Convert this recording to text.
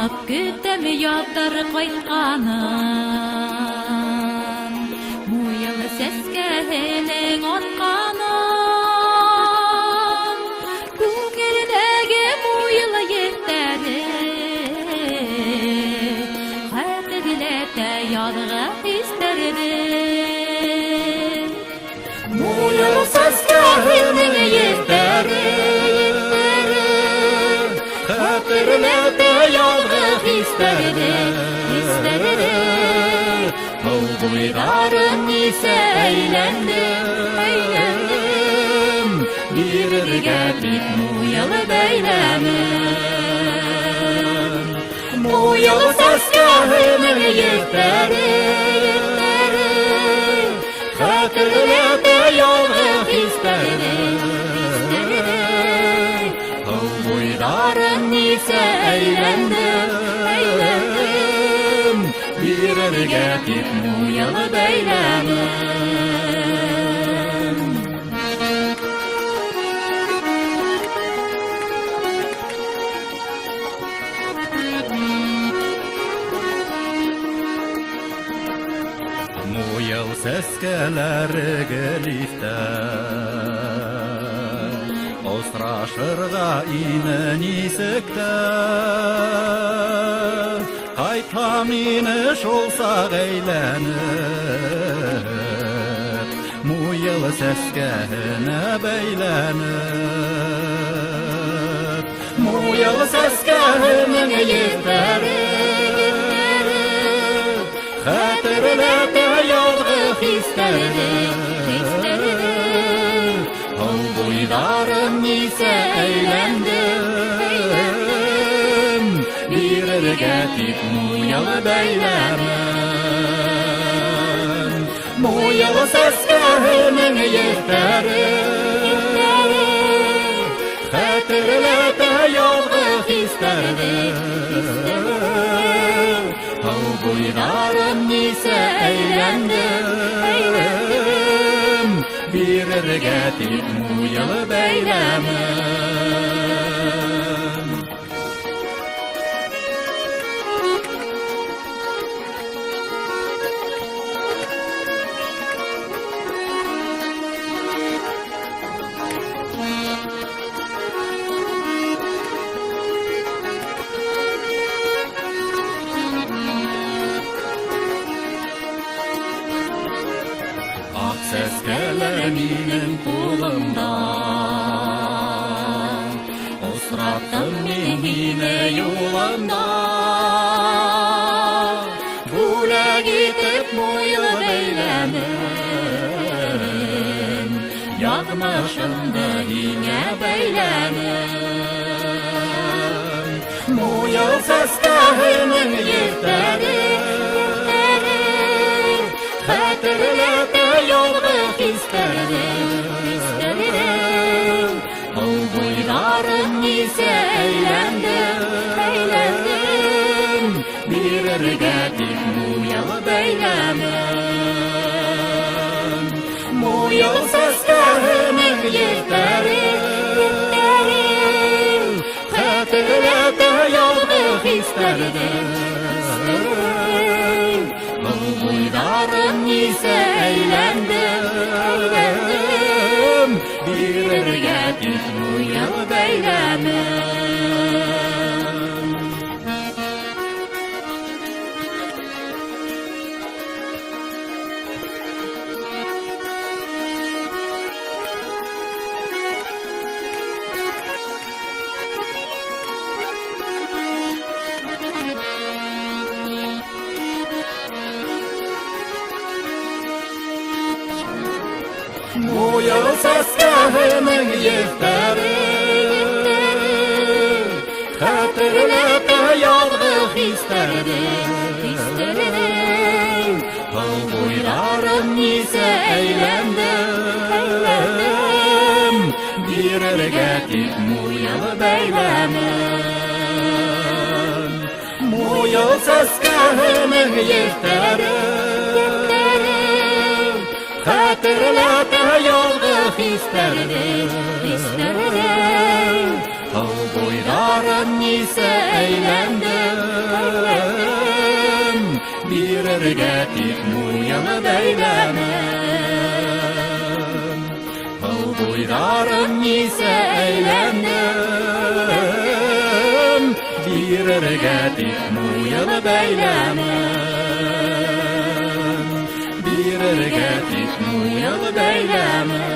Аңып күтем ятыр кайтканын, Муйылы сескенең атканын, Күңелдәге муйылы еттәре, Хәтерләтә ядгы хисләрне. Муйылы сескенең еттәре, Хәтерләтә ядгы хисләрне. Ул буйдарын исә әйләндем, Бирергә тик муйылы бәйләмен. Муйылы сескенең еттәре, Хәтерләтә ядгы хисләрне. Ул буйдарын исә әйләндем, Бирергә тик муйылы бәйләмен. Муйыл сәскәләре гелифтә, Осрашырга инен исектә. Кайтма мине шул сак әйләнеп, Муйылы сәскәһенә бәйләнеп. Муйылы сәскәһенең еттәре, Хәтерләтә ядгы хисләрне. Ул буйдарын исә әйләндем, Бирергә тик муйылы бәйләмен. Муйылы сәскәһенең еттәре, Хәтерләтә ядгы хисләрне. Ул буйдарын исә әйләндем, Бирергә тик муйылы бәйләмен. Ак сәскәләр минем кулымда, Осраттым мин мине юлымда. Бүләк итеп муйылы бәйләмен, Язмышымды һиңә бәйләмен. Муйыл сәскәһенең еттәре, Хәтерләтә ядгы хисләрне. Ул буйдарын исә әйләндем, Бирергә тик муйылы бәйләмен. Муйыл сәскәһенең еттәре, Хәтерләтә ядгы хисләрне. Ул буйдарын исә әйләндем, Бирергә тик муйылы бәйләмен. Муйыл сәскәһенең еттәре, Хәтерләтә ядгы хисләрне. Ул буйдарын исә әйләндем, Бирергә тик муйылы бәйләмен. Муйыл сәскәһенең еттәре, Хәтерләтә ядгы хисләрне. Ул boylarım nise eylendim, bir erge tip muyalı beylemem. Kıl boylarım nise eylendim, bir erge tip muyalı beylemem. Bir erge tip muyalı beylemem.